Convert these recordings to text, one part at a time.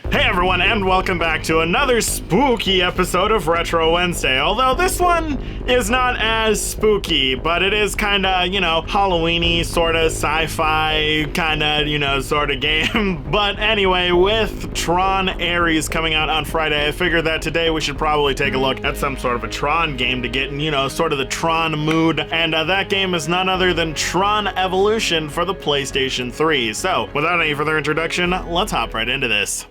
Hey everyone, and welcome back to another spooky episode of Retro Wednesday. Although this one is not as spooky, but it is kinda, Halloween-y, sorta sci-fi, kinda, sorta game. But anyway, with Tron Ares coming out on Friday, I figured that today we should probably take a look at some sort of a Tron game to get in, sort of the Tron mood. And that game is none other than Tron Evolution for the PlayStation 3. So, without any further introduction, let's hop right into this.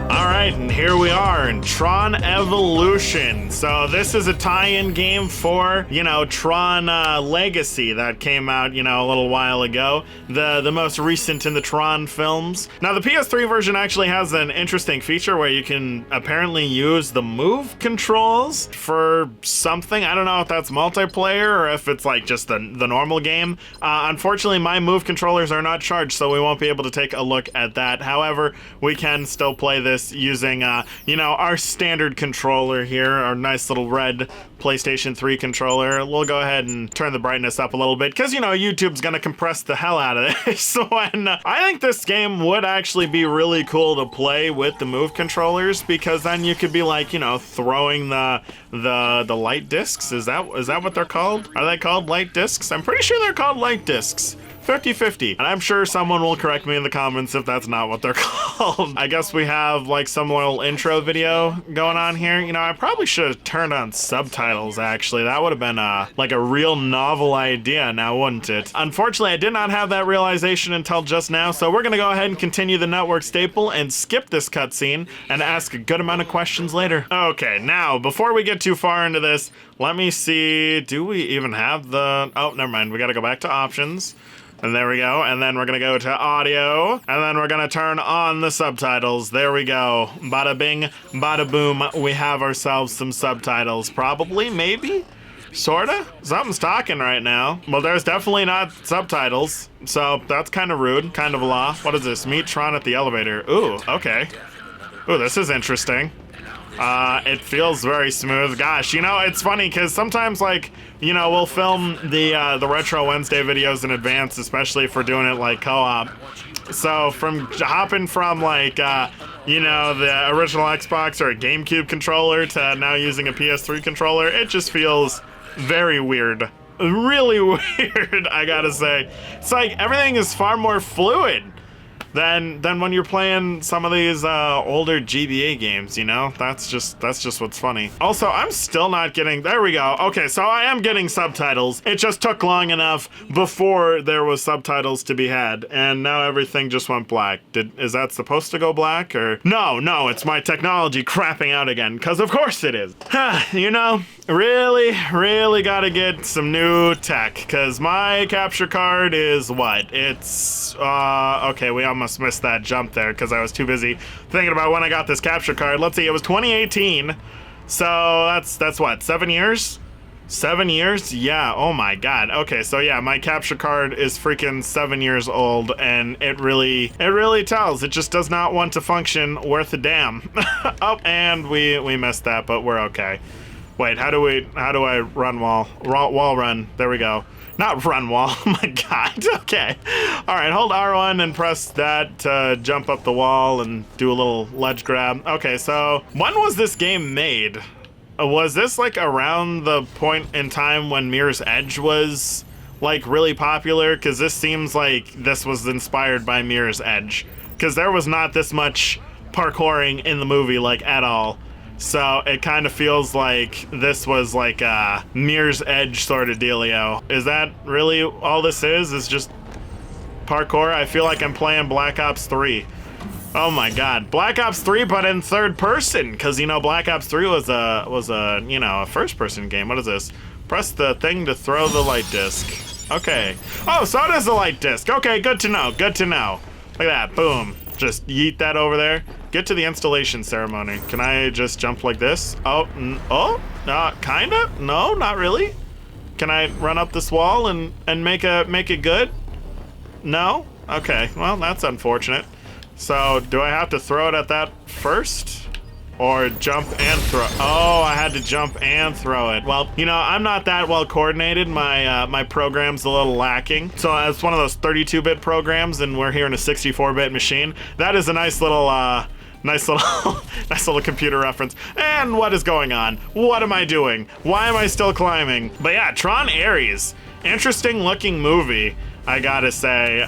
Alright, and here we are in Tron Evolution. So this is a tie-in game for, Tron Legacy that came out, a little while ago. The most recent in the Tron films. Now the PS3 version actually has an interesting feature where you can apparently use the move controls for something. I don't know if that's multiplayer or if it's like just the normal game. Unfortunately, my move controllers are not charged, so we won't be able to take a look at that. However, we can still play this using, our standard controller here, our nice little red PlayStation 3 controller. We'll go ahead and turn the brightness up a little bit because, YouTube's gonna compress the hell out of this. So I think this game would actually be really cool to play with the move controllers because then you could be like, throwing the light discs. Is that what they're called? Are they called light discs? I'm pretty sure they're called light discs. 50-50. And I'm sure someone will correct me in the comments if that's not what they're called. I guess we have like some little intro video going on here. I probably should have turned on subtitles actually. That would have been like a real novel idea now, wouldn't it? Unfortunately, I did not have that realization until just now, so we're gonna go ahead and continue the network staple and skip this cutscene and ask a good amount of questions later. Okay, now, before we get too far into this, let me see, do we even have the, oh, never mind, we gotta go back to options. And there we go, and then we're gonna go to audio, and then we're gonna turn on the subtitles. There we go. Bada bing, bada boom, we have ourselves some subtitles. Probably, maybe? Sorta? Something's talking right now. Well, there's definitely not subtitles, so that's kind of rude, kind of law. What is this? Meet Tron at the elevator. Ooh, okay. Ooh, this is interesting. It feels very smooth. Gosh, it's funny because sometimes, like, we'll film the Retro Wednesday videos in advance, especially if we're doing it like co-op. So from hopping from like, the original Xbox or a GameCube controller to now using a PS3 controller, it just feels very weird. Really weird, I gotta say. It's like everything is far more fluid than when you're playing some of these older GBA games, That's just what's funny. Also, I'm still not getting, there we go. Okay, so I am getting subtitles. It just took long enough before there was subtitles to be had, and now everything just went black. Is that supposed to go black, or? No, it's my technology crapping out again, because of course it is. Really gotta get some new tech, because my capture card is what? It's, okay, we almost missed that jump there because I was too busy thinking about when I got this capture card. Let's see, it was 2018, so that's what, 7 years? 7 years? Yeah, oh my god. Okay, so yeah, my capture card is freaking 7 years old, and it really tells. It just does not want to function worth a damn. Oh, and we missed that, but we're okay. Wait, how do I run wall run? There we go. Not run wall, oh my god, okay. All right, hold R1 and press that to jump up the wall and do a little ledge grab. Okay, so when was this game made? Was this like around the point in time when Mirror's Edge was like really popular? Because this seems like this was inspired by Mirror's Edge. Because there was not this much parkouring in the movie, like, at all. So it kind of feels like this was like a Mirror's Edge sort of dealio. Is that really all this is? Is just parkour? I feel like I'm playing Black Ops 3. Oh my god. Black Ops 3 but in third person, because Black Ops 3 was a first person game. What is this? Press the thing to throw the light disc. Okay. Oh, so it is a light disc. Okay, good to know. Good to know. Look at that. Boom. Just yeet that over there. Get to the installation ceremony. Can I just jump like this? Oh, kinda? No, not really. Can I run up this wall and make it good? No? Okay, well, that's unfortunate. So, do I have to throw it at that first? Or jump and throw. Oh, I had to jump and throw it. Well, you know, I'm not that well coordinated. My program's a little lacking. So it's one of those 32-bit programs, and we're here in a 64-bit machine. That is a nice little nice little computer reference. And what is going on? What am I doing? Why am I still climbing? But yeah, Tron Ares. Interesting looking movie, I gotta say.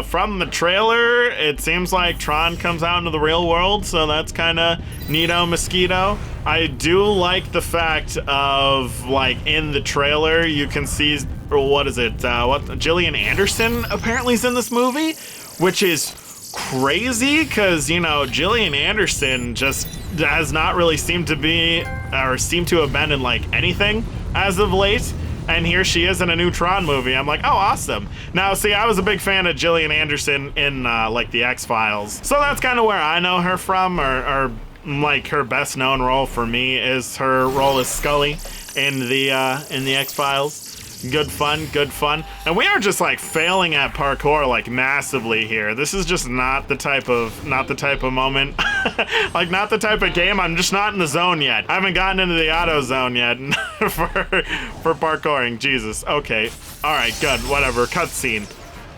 From the trailer, it seems like Tron comes out into the real world, so that's kind of neato mosquito. I do like the fact of, like, in the trailer, you can see, what is it, Gillian Anderson apparently is in this movie, which is crazy, because, you know, Gillian Anderson just has not really seemed to be, or seemed to have been in, like, anything as of late. And here she is in a new Tron movie. I'm like, oh, awesome. Now, see, I was a big fan of Gillian Anderson in, like, the X-Files. So that's kind of where I know her from, or, like, her best-known role for me is her role as Scully in the X-Files. Good fun, good fun. And we are just, like, failing at parkour, like, massively here. This is just not the type of moment, like, not the type of game. I'm just not in the zone yet. I haven't gotten into the auto zone yet for parkouring. Jesus. Okay. All right, good. Whatever. Cutscene.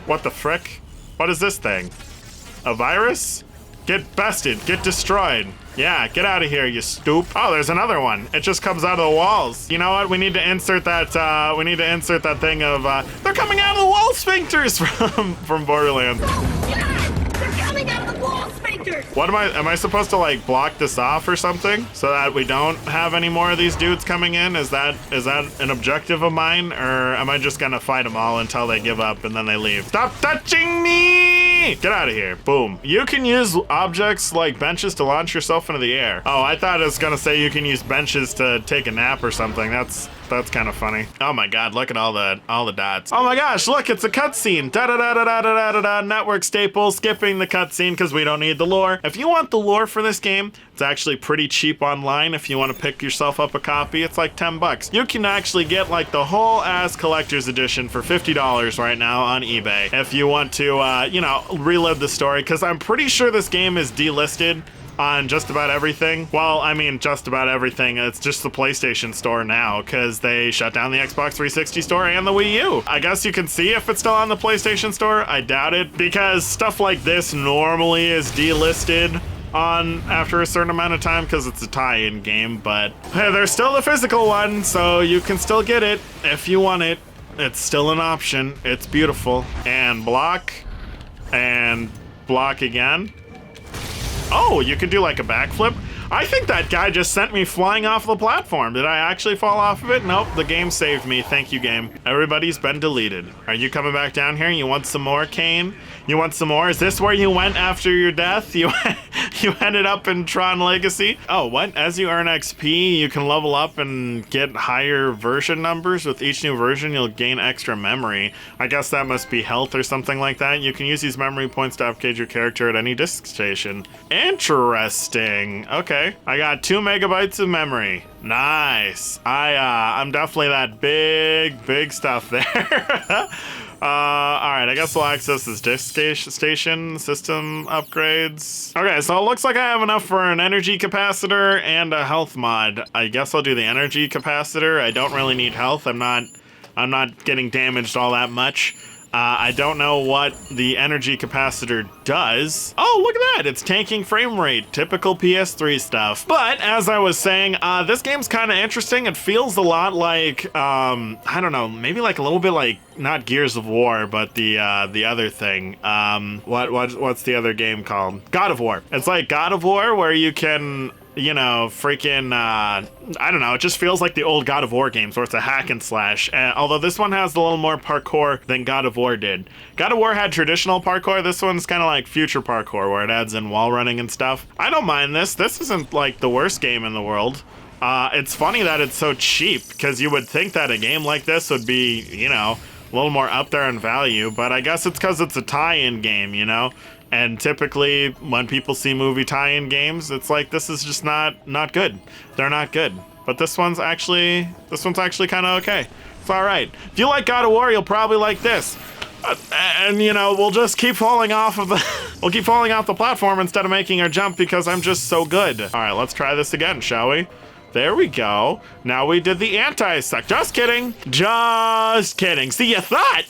What the frick? What is this thing? A virus? Get bested. Get destroyed. Yeah, get out of here, you stoop. Oh, there's another one. It just comes out of the walls. You know what? We need to insert that, thing of, they're coming out of the wall sphincters from Borderlands. God, they're coming out of the wall sphincters! What am I supposed to, like, block this off or something? So that we don't have any more of these dudes coming in? Is that an objective of mine? Or am I just gonna fight them all until they give up and then they leave? Stop touching me! Get out of here. Boom. You can use objects like benches to launch yourself into the air. Oh, I thought it was gonna say you can use benches to take a nap or something. That's kind of funny. Oh my god, look at all the dots. Oh my gosh, look, it's a cutscene. Da da da da da da da da. Network staple, skipping the cutscene because we don't need the lore. If you want the lore for this game, it's actually pretty cheap online. If you want to pick yourself up a copy, it's like 10 bucks. You can actually get like the whole ass collector's edition for $50 right now on eBay. If you want to, you know, relive the story, because I'm pretty sure this game is delisted on just about everything. Well, I mean, just about everything. It's just the PlayStation Store now, because they shut down the Xbox 360 store and the Wii U. I guess you can see if it's still on the PlayStation Store. I doubt it, because stuff like this normally is delisted on after a certain amount of time because it's a tie-in game, but hey, there's still the physical one, so you can still get it if you want it. It's still an option. It's beautiful. And block again. Oh, you could do like a backflip. I think that guy just sent me flying off the platform. Did I actually fall off of it? Nope, the game saved me. Thank you, game. Everybody's been deleted. Are you coming back down here? You want some more, Kane? You want some more? Is this where you went after your death? You ended up in Tron Legacy? Oh, what? As you earn XP, you can level up and get higher version numbers. With each new version, you'll gain extra memory. I guess that must be health or something like that. You can use these memory points to upgrade your character at any disk station. Interesting. Okay, I got 2 megabytes of memory. Nice. I'm definitely that big stuff there. Alright, I guess we'll access this disk station system upgrades. Okay, so it looks like I have enough for an energy capacitor and a health mod. I guess I'll do the energy capacitor. I don't really need health. I'm not getting damaged all that much. I don't know what the energy capacitor does. Oh, look at that. It's tanking frame rate. Typical PS3 stuff. But as I was saying, this game's kind of interesting. It feels a lot like, I don't know, maybe like a little bit like, not Gears of War, but the other thing. What's the other game called? God of War. It's like God of War where you can, you know, freaking, I don't know, it just feels like the old God of War games where it's a hack and slash. Although this one has a little more parkour than God of War did. God of War had traditional parkour. This one's kind of like future parkour where it adds in wall running and stuff. I don't mind this. This isn't like the worst game in the world. It's funny that it's so cheap because you would think that a game like this would be, you know, a little more up there in value, but I guess it's because it's a tie-in game, you know? And typically, when people see movie tie-in games, it's like, this is just not good. They're not good. But this one's actually kind of okay. It's all right. If you like God of War, you'll probably like this. And, you know, we'll just keep falling off of the We'll keep falling off the platform instead of making our jump because I'm just so good. All right, let's try this again, shall we? There we go. Now we did the anti-suck. Just kidding. Just kidding. See, you thought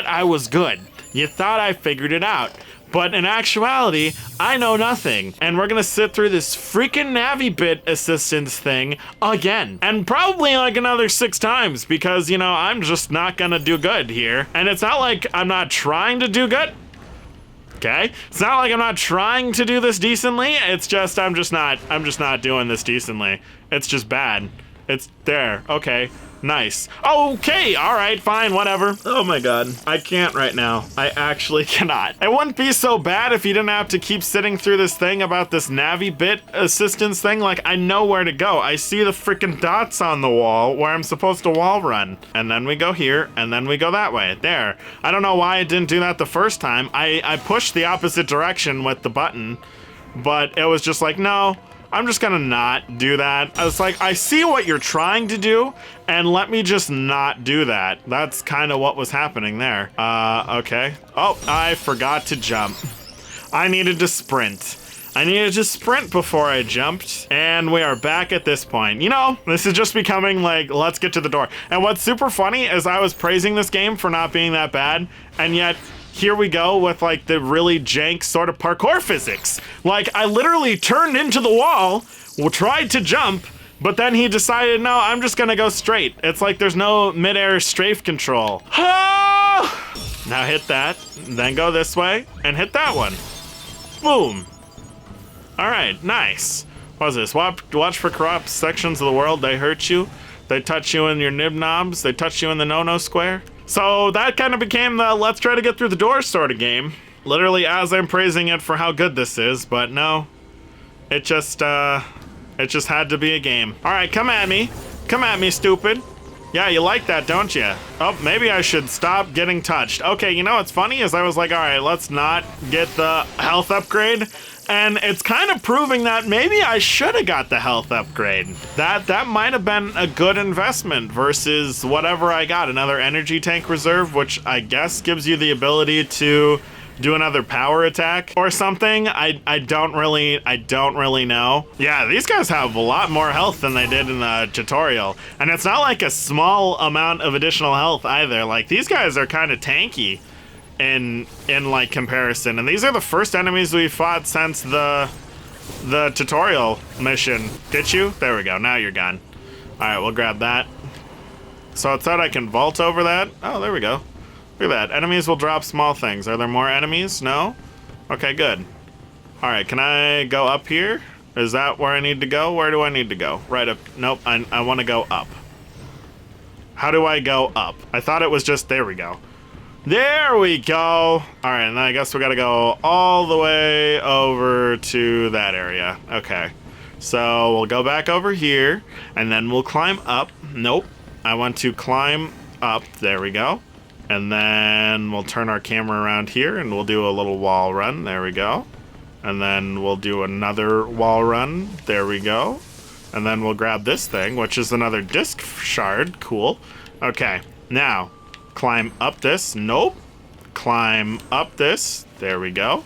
I was good. You thought I figured it out. But in actuality, I know nothing. And we're gonna sit through this freaking Navibit assistance thing again. And probably like another 6 times because, you know, I'm just not gonna do good here. And it's not like I'm not trying to do good. Okay? It's not like I'm not trying to do this decently. It's just I'm just not doing this decently. It's just bad. It's there. Okay. Nice. Okay, all right, fine, whatever. Oh my god, I can't right now. I actually cannot. It wouldn't be so bad if you didn't have to keep sitting through this thing about this Navibit assistance thing. Like, I know where to go. I see the freaking dots on the wall where I'm supposed to wall run. And then we go here, and then we go that way. There. I don't know why I didn't do that the first time. I pushed the opposite direction with the button, but it was just like, no, I'm just gonna not do that. I was like, I see what you're trying to do, and let me just not do that. That's kind of what was happening there. Okay. Oh, I forgot to jump. I needed to sprint. I needed to sprint before I jumped, and we are back at this point. You know, this is just becoming like, let's get to the door. And what's super funny is I was praising this game for not being that bad, and yet here we go with like the really jank sort of parkour physics. Like, I literally turned into the wall, tried to jump, but then he decided, no, I'm just gonna go straight. It's like there's no midair strafe control. Ah! Now hit that, then go this way, and hit that one. Boom. All right, nice. What is this? Watch for corrupt sections of the world. They hurt you. They touch you in your nib knobs. They touch you in the no-no square. So that kind of became the let's try to get through the door sort of game. Literally as I'm praising it for how good this is, but no. It just had to be a game. All right, come at me. Come at me, stupid. Yeah, you like that, don't you? Oh, maybe I should stop getting touched. Okay, you know what's funny is I was like, all right, let's not get the health upgrade. And it's kind of proving that maybe I should have got the health upgrade. That might have been a good investment versus whatever I got. Another energy tank reserve, which I guess gives you the ability to do another power attack or something. I don't really know. Yeah, these guys have a lot more health than they did in the tutorial. And it's not like a small amount of additional health either. Like, these guys are kind of tanky in like comparison, and these are the first enemies we fought since the tutorial mission. Get you? There we go. Now you're gone. All right, we'll grab that. So it said I can vault over that. Oh, there we go. Look at that. Enemies will drop small things. Are there more enemies? No? Okay, good. All right, can I go up here? Is that where I need to go? Where do I need to go? Right up. Nope, I want to go up. How do I go up? I thought it was just, there we go. There we go. All right, and then I guess we gotta go all the way over to that area. Okay, so we'll go back over here, and then we'll climb up. Nope, I want to climb up. There we go. And then we'll turn our camera around here, and we'll do a little wall run. There we go. And then we'll do another wall run. There we go. And then we'll grab this thing, which is another disc shard. Cool. Okay, now climb up this. Nope. Climb up this. There we go.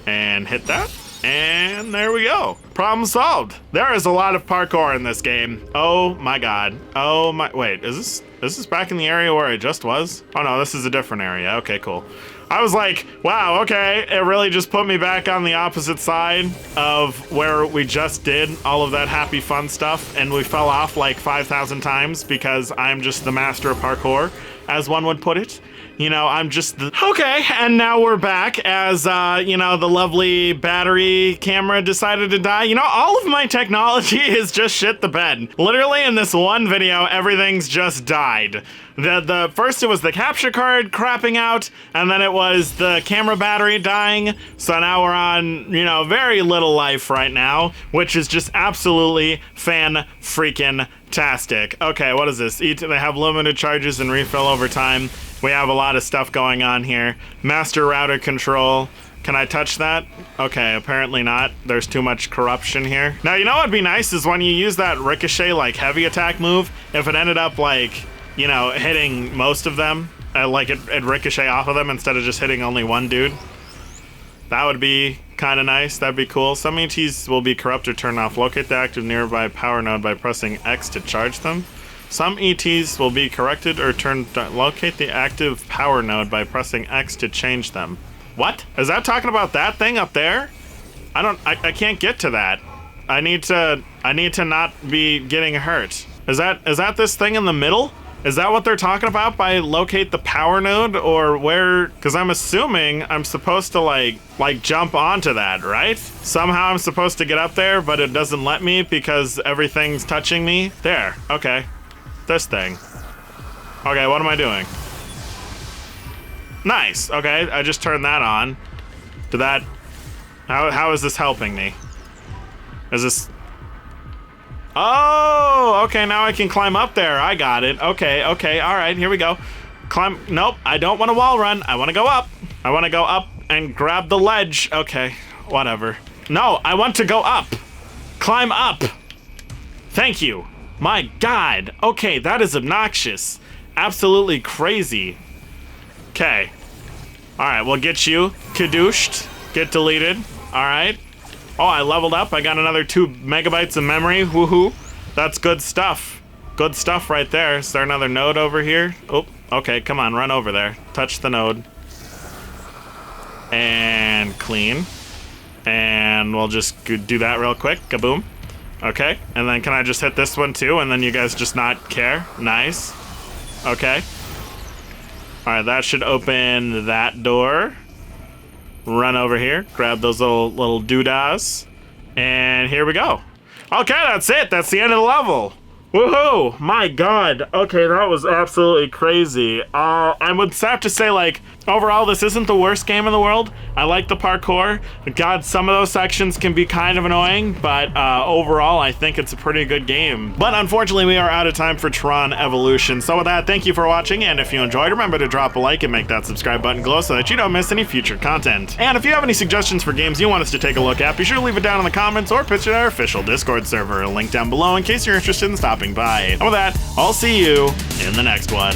And hit that. And there we go. Problem solved. There is a lot of parkour in this game. Oh my god. Oh my, wait, is this back in the area where I just was? Oh no, this is a different area. Okay, cool. I was like, wow, okay. It really just put me back on the opposite side of where we just did all of that happy fun stuff, and we fell off like 5,000 times because I'm just the master of parkour, as one would put it. You know, I'm just the... Okay, and now we're back as, you know, the lovely battery camera decided to die. You know, all of my technology is just shit the bed. Literally in this one video, everything's just died. The first it was the capture card crapping out, and then it was the camera battery dying. So now we're on, you know, very little life right now, which is just absolutely fan-freaking-tastic. Okay, what is this? They have limited charges and refill over time. We have a lot of stuff going on here. Master router control. Can I touch that? Okay, apparently not. There's too much corruption here. Now, you know what'd be nice is when you use that ricochet, like, heavy attack move, if it ended up, like, you know, hitting most of them, like, it ricochet off of them instead of just hitting only one dude. That would be kind of nice. That'd be cool. Some ETs will be corrupt or turned off. Locate the active nearby power node by pressing X to charge them. Some ETs will be corrected or turned. Locate the active power node by pressing X to change them. What? Is that talking about that thing up there? I can't get to that. I need to not be getting hurt. Is that this thing in the middle? Is that what they're talking about by locate the power node, or where? Because I'm assuming I'm supposed to like jump onto that, right? Somehow I'm supposed to get up there, but it doesn't let me because everything's touching me. There, okay. This thing. Okay, what am I doing? Nice, okay, I just turned that on. Did that, how is this helping me? Is this, oh, okay, now I can climb up there. I got it. Okay, all right, here we go. Climb, nope, I don't want to wall run. I want to go up. I want to go up and grab the ledge. Okay, whatever. No, I want to go up. Climb up. Thank you. My God. Okay, that is obnoxious. Absolutely crazy. Okay. All right, we'll get you kadooshed. Get deleted. All right. Oh, I leveled up. I got another 2 megabytes of memory. Woohoo. That's good stuff. Good stuff right there. Is there another node over here? Oh, okay. Come on, run over there. Touch the node. And clean. And we'll just do that real quick. Kaboom. Okay. And then can I just hit this one too? And then you guys just not care? Nice. Okay. All right, that should open that door. Run over here, grab those little doodahs, and here we go. Okay, that's it. That's the end of the level. Woohoo! My God. Okay, that was absolutely crazy. I would have to say, like, overall, this isn't the worst game in the world. I like the parkour. God, some of those sections can be kind of annoying, but overall, I think it's a pretty good game. But unfortunately, we are out of time for Tron Evolution. So with that, thank you for watching, and if you enjoyed, remember to drop a like and make that subscribe button glow so that you don't miss any future content. And if you have any suggestions for games you want us to take a look at, be sure to leave it down in the comments or pitch it at our official Discord server. A link down below in case you're interested in stopping by. And with that, I'll see you in the next one.